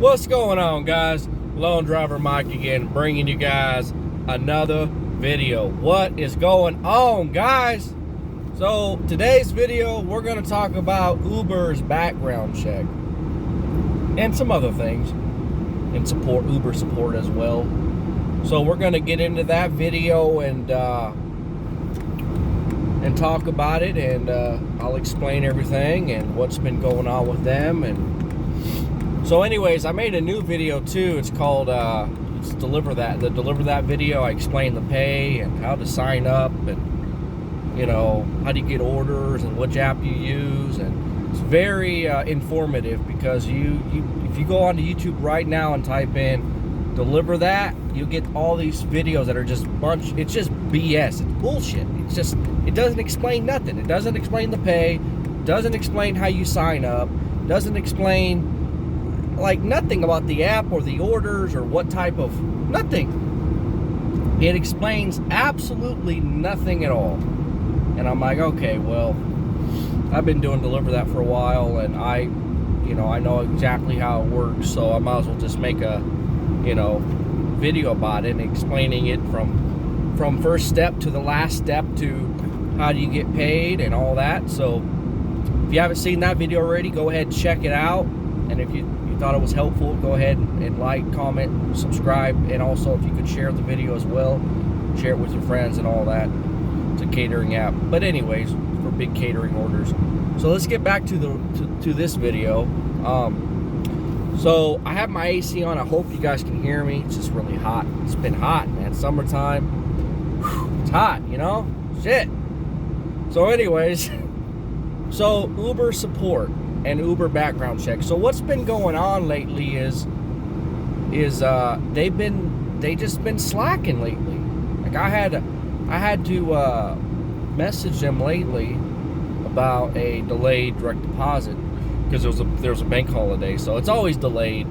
What's going on, guys? Lone Driver Mike again, bringing you guys another video. What is going on, guys? So today's video, we're going to talk about Uber's background check and some other things, and Uber support as well. So we're going to get into that video and talk about it, and I'll explain everything and what's been going on with them. And so anyways, I made a new video too. It's called it's Deliver That video. I explain the pay and how to sign up, and how do you get orders and which app you use. And it's very informative, because if you go onto YouTube right now and type in Deliver That, you'll get all these videos that are just it's just BS. It's bullshit. It doesn't explain nothing. It doesn't explain the pay, doesn't explain how you sign up, doesn't explain nothing about the app or the orders or what type of nothing. It explains absolutely nothing at all. And I'm like, okay, well, I've been doing Deliver That for a while, and I know exactly how it works, so I might as well just make a video about it and explaining it from first step to the last step to how do you get paid and all that. So if you haven't seen that video already, go ahead and check it out. And if you thought it was helpful, go ahead and like, comment, subscribe, and also if you could share the video as well, share it with your friends and all that. It's a catering app, but anyways, for big catering orders. So let's get back to this video. So I have my AC on. I hope you guys can hear me. It's just really hot. It's been hot, man. Summertime. Whew, it's hot, shit. So anyways, so Uber support and Uber background check. So what's been going on lately is they just been slacking lately. Like I had to message them lately about a delayed direct deposit, because there was a bank holiday. So it's always delayed.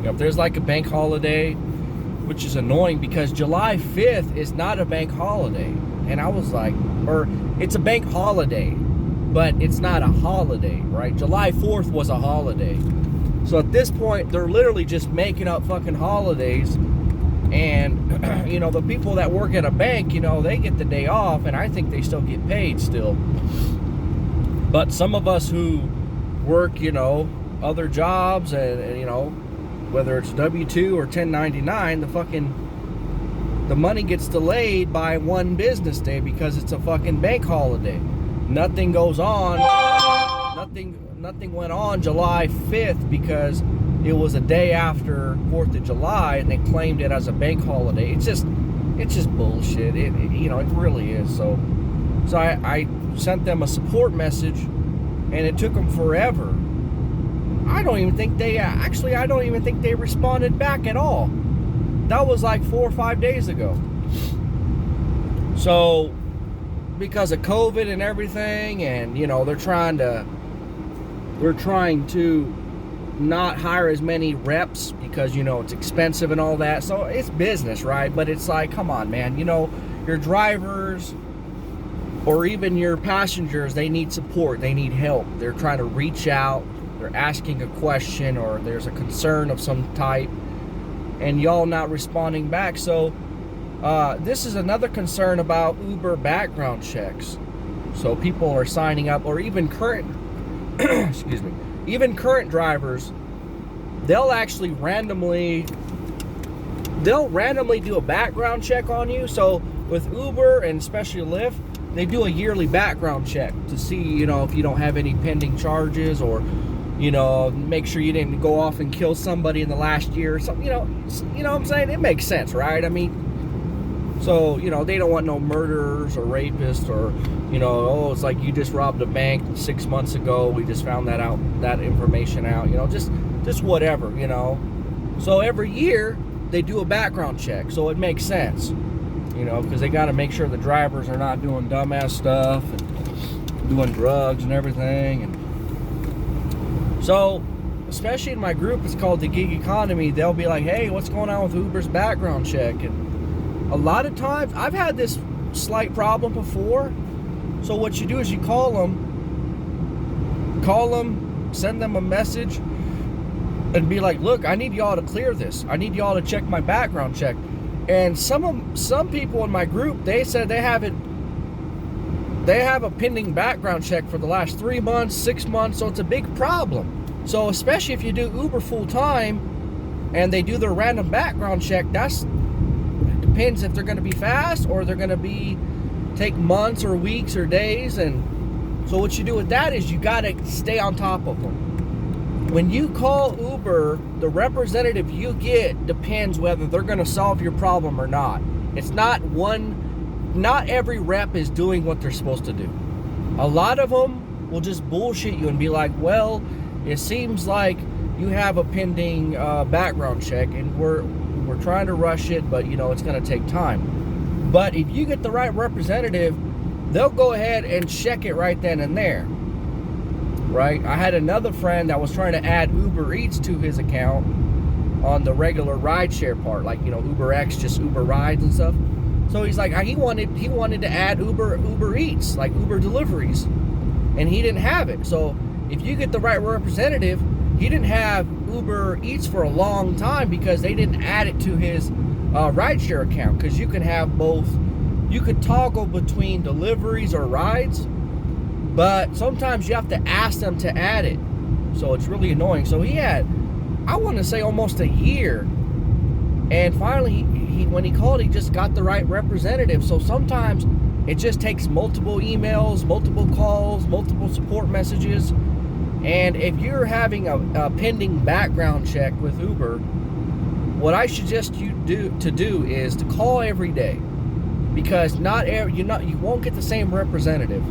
If there's like a bank holiday, which is annoying because July 5th is not a bank holiday. And I was like, or it's a bank holiday, but it's not a holiday, right? July 4th was a holiday. So at this point, they're literally just making up fucking holidays. And, the people that work at a bank, they get the day off, and I think they still get paid still. But some of us who work, other jobs, and whether it's W-2 or 1099, the money gets delayed by one business day because it's a fucking bank holiday. Nothing goes on. Nothing went on July 5th because it was a day after 4th of July, and they claimed it as a bank holiday. It's just bullshit. It really is. So I sent them a support message, and it took them forever. I don't even think they responded back at all. That was like 4 or 5 days ago. So because of COVID and everything, and they're trying to not hire as many reps because it's expensive and all that. So it's business, right? But it's like, come on, man. Your drivers or even your passengers, they need support, they need help. They're trying to reach out, they're asking a question, or there's a concern of some type, and y'all not responding back. So this is another concern about Uber background checks. So people are signing up, or even current excuse me, even current drivers, they'll randomly do a background check on you. So with Uber and especially Lyft, they do a yearly background check to see, if you don't have any pending charges, or, make sure you didn't go off and kill somebody in the last year or something. You know what I'm saying? It makes sense, right? I mean, so, they don't want no murderers or rapists, or, it's like you just robbed a bank 6 months ago. We just found that information out, just whatever, So every year they do a background check. So it makes sense, because they got to make sure the drivers are not doing dumbass stuff and doing drugs and everything. And so, especially in my group, it's called the Gig Economy. They'll be like, hey, what's going on with Uber's background check? And a lot of times, I've had this slight problem before. So what you do is you call them, send them a message, and be like, look, I need y'all to clear this. I need y'all to check my background check. And some people in my group, they said they have a pending background check for the last 3 months, 6 months, so it's a big problem. So especially if you do Uber full time and they do their random background check, it depends if they're going to be fast or they're going to take months or weeks or days. And so what you do with that is you got to stay on top of them. When you call Uber, the representative you get depends whether they're going to solve your problem or not. It's not every rep is doing what they're supposed to do. A lot of them will just bullshit you and be like, well, it seems like you have a pending background check and we're trying to rush it, but it's going to take time. But if you get the right representative, they'll go ahead and check it right then and there. Right? I had another friend that was trying to add Uber Eats to his account on the regular rideshare part, like Uber X, just Uber rides and stuff. So he's like, he wanted to add Uber Eats, like Uber deliveries, and he didn't have it. So if you get the right representative, he didn't have Uber Eats for a long time because they didn't add it to his rideshare account. Because you can have both, you could toggle between deliveries or rides, but sometimes you have to ask them to add it. So it's really annoying. So he had, I want to say, almost a year. And finally, when he called, he just got the right representative. So sometimes it just takes multiple emails, multiple calls, multiple support messages. And if you're having a pending background check with Uber, what I suggest you do is to call every day, because you won't get the same representative.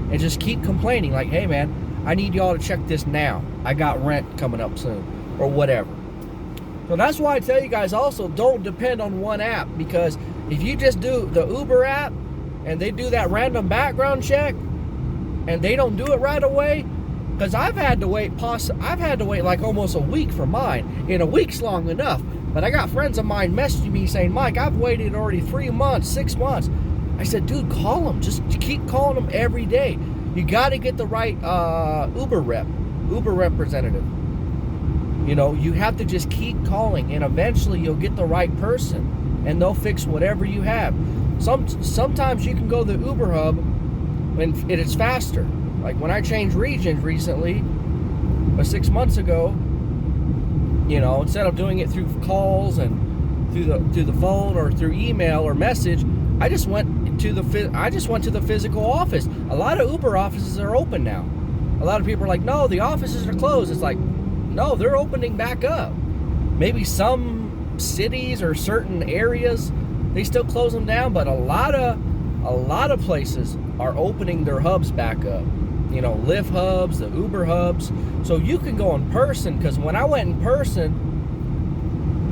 And just keep complaining like, hey man, I need y'all to check this now. I got rent coming up soon, or whatever. So that's why I tell you guys also, don't depend on one app, because if you just do the Uber app and they do that random background check and they don't do it right away, because I've had to wait like almost a week for mine, and a week's long enough. But I got friends of mine messaging me saying, Mike, I've waited already 3 months, 6 months. I said, dude, call them. Just keep calling them every day. You got to get the right Uber representative. You have to just keep calling, and eventually you'll get the right person, and they'll fix whatever you have. Sometimes you can go to the Uber hub, and it is faster. Like when I changed regions recently, 6 months ago, instead of doing it through calls and through the phone or through email or message, I just went to the physical office. A lot of Uber offices are open now. A lot of people are like, no, the offices are closed. It's like, no, they're opening back up. Maybe some cities or certain areas, they still close them down, but a lot of places are opening their hubs back up. Lyft hubs, the Uber hubs. So you can go in person, because when I went in person,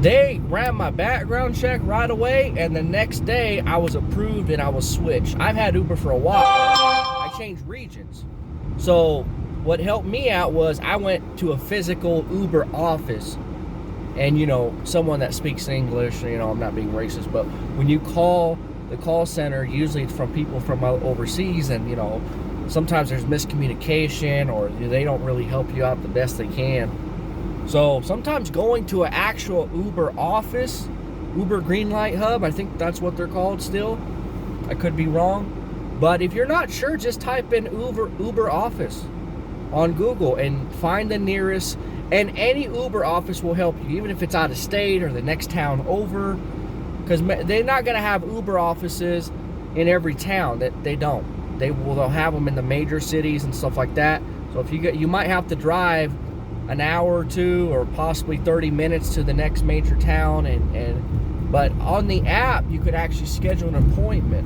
they ran my background check right away, and the next day I was approved and I was switched. I've had Uber for a while. I changed regions. So what helped me out was I went to a physical Uber office, and someone that speaks English. I'm not being racist, but when you call the call center, usually it's from people from overseas, and sometimes there's miscommunication, or they don't really help you out the best they can. So sometimes going to an actual Uber office, Uber green light hub, I think that's what they're called still. I could be wrong. But if you're not sure, just type in Uber office on Google and find the nearest, and any Uber office will help you, even if it's out of state or the next town over, because they're not going to have Uber offices in every town. That they don't. They'll have them in the major cities and stuff like that. So if you might have to drive an hour or two, or possibly 30 minutes to the next major town, but on the app you could actually schedule an appointment.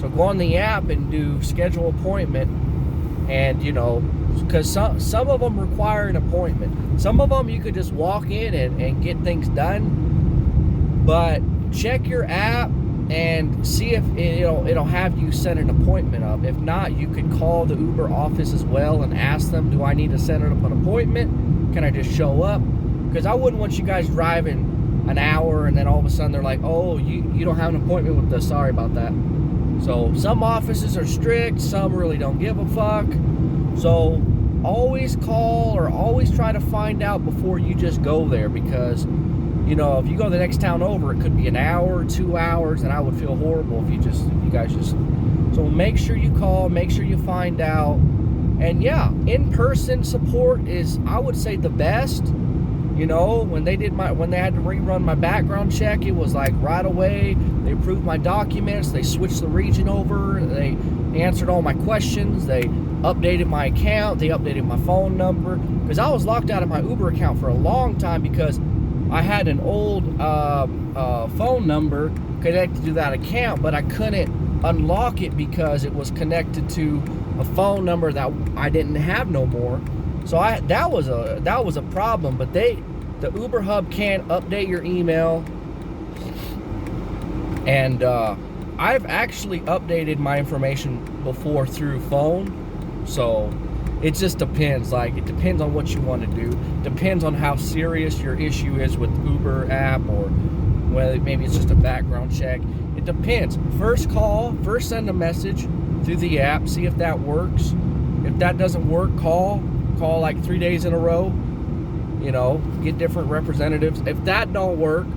So go on the app and do schedule appointment, and because some of them require an appointment. Some of them you could just walk in and get things done, but check your app and see if it'll have you set an appointment up. If not, you could call the Uber office as well and ask them, do I need to set up an appointment? Can I just show up? Because I wouldn't want you guys driving an hour and then all of a sudden they're like, oh, you don't have an appointment with us, sorry about that. So some offices are strict, some really don't give a fuck. So always call or always try to find out before you just go there, because you know, if you go the next town over, it could be an hour or 2 hours, and I would feel horrible if you guys just. So make sure you call, make sure you find out, and yeah, in-person support is, I would say, the best. You know, when they had to rerun my background check, it was like right away. They approved my documents, they switched the region over, they answered all my questions, they updated my account, they updated my phone number, because I was locked out of my Uber account for a long time because I had an old phone number connected to that account, but I couldn't unlock it because it was connected to a phone number that I didn't have no more. So that was a problem. But the Uber Hub can't update your email, and I've actually updated my information before through phone. So it just depends. Like, it depends on what you want to do. Depends on how serious your issue is with Uber app, or whether maybe it's just a background check. It depends. First send a message through the app, see if that works. If that doesn't work, call like 3 days in a row. You know, get different representatives. If that don't work,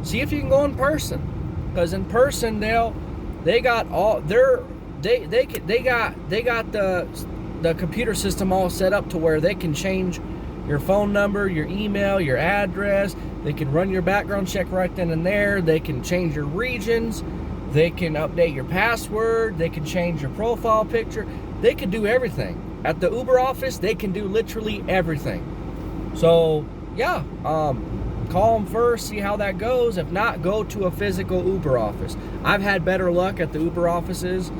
see if you can go in person. Because in person, they got the computer system all set up to where they can change your phone number, your email, your address. They can run your background check right then and there. They can change your regions. They can update your password. They can change your profile picture. They can do everything. At the Uber office, they can do literally everything. So, yeah, call them first, see how that goes. If not, go to a physical Uber office. I've had better luck at the Uber offices.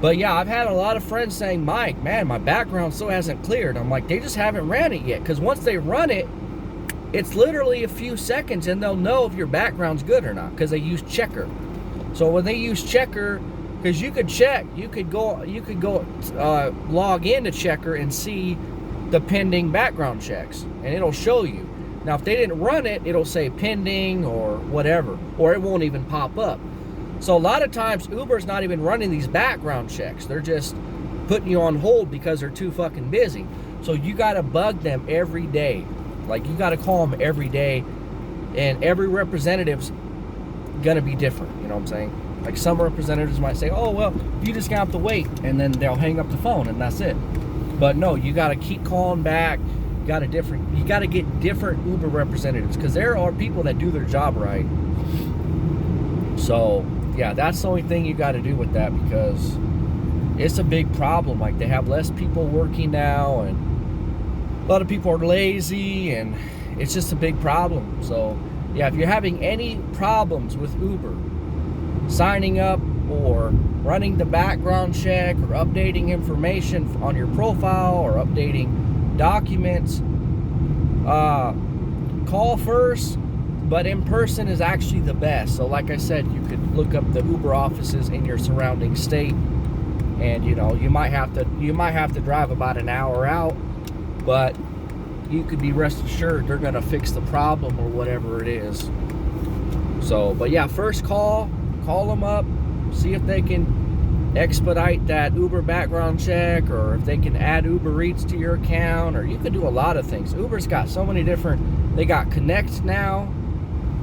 But yeah, I've had a lot of friends saying, Mike, man, my background still hasn't cleared. I'm like, they just haven't ran it yet. Because once they run it, it's literally a few seconds and they'll know if your background's good or not, because they use Checker. So when they use Checker, because you could check, you could go log into Checker and see the pending background checks, and it'll show you. Now, if they didn't run it, it'll say pending or whatever, or it won't even pop up. So a lot of times, Uber's not even running these background checks. They're just putting you on hold because they're too fucking busy. So you got to bug them every day. Like, you got to call them every day, and every representative's going to be different. You know what I'm saying? Like, some representatives might say, oh, well, you just got to wait, and then they'll hang up the phone, and that's it. But no, you got to keep calling back. You got to get different Uber representatives, because there are people that do their job right. So, yeah, that's the only thing you got to do with that, because it's a big problem. Like, they have less people working now, and a lot of people are lazy, and it's just a big problem. So, yeah, if you're having any problems with Uber, signing up or running the background check or updating information on your profile or updating documents, call first. But in person is actually the best. So like I said, you could look up the Uber offices in your surrounding state, and you know, you might have to drive about an hour out, but you could be rest assured they're gonna fix the problem or whatever it is. So, but yeah, first call them up, see if they can expedite that Uber background check, or if they can add Uber Eats to your account, or you could do a lot of things. Uber's got so many different, they got Connect now.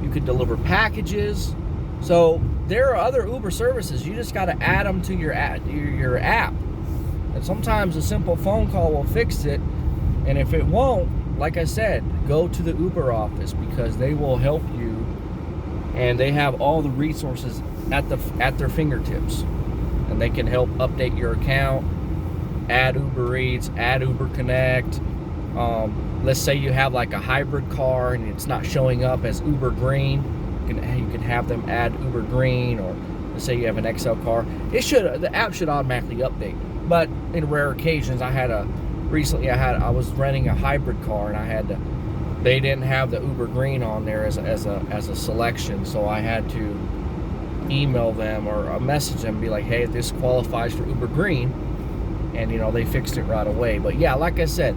You could deliver packages. So there are other Uber services. You just got to add them to your app. And sometimes a simple phone call will fix it. And if it won't, like I said, go to the Uber office, because they will help you, and they have all the resources at their fingertips, and they can help update your account, add Uber Eats, add Uber Connect. Let's say you have like a hybrid car and it's not showing up as Uber Green. You can have them add Uber Green, or let's say you have an XL car. The app should automatically update. But in rare occasions, recently I was renting a hybrid car, and they didn't have the Uber Green on there as a selection, so I had to email them or message them and be like, hey, this qualifies for Uber Green, and you know, they fixed it right away. But yeah, like I said,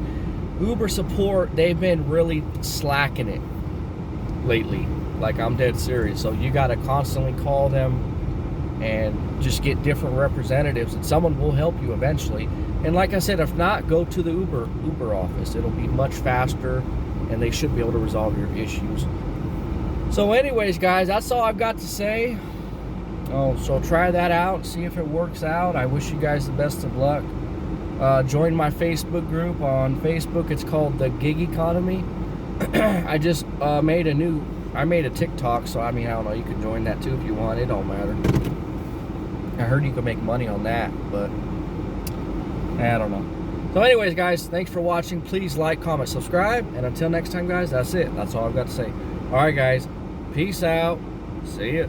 Uber support, they've been really slacking it lately. Like, I'm dead serious. So you got to constantly call them and just get different representatives, and someone will help you eventually. And like I said, if not, go to the Uber office. It'll be much faster, and they should be able to resolve your issues. So anyways, guys, that's all I've got to say. Oh, so try that out and see if it works out. I wish you guys the best of luck. Join my Facebook group on Facebook. It's called The Gig Economy. I just made a TikTok, so I mean, I don't know, you can join that too if you want. It don't matter. I heard you can make money on that, but I don't know. So anyways, guys, thanks for watching. Please like, comment, subscribe, and until next time, guys, that's it. That's all I've got to say. All right, guys, peace out. See ya.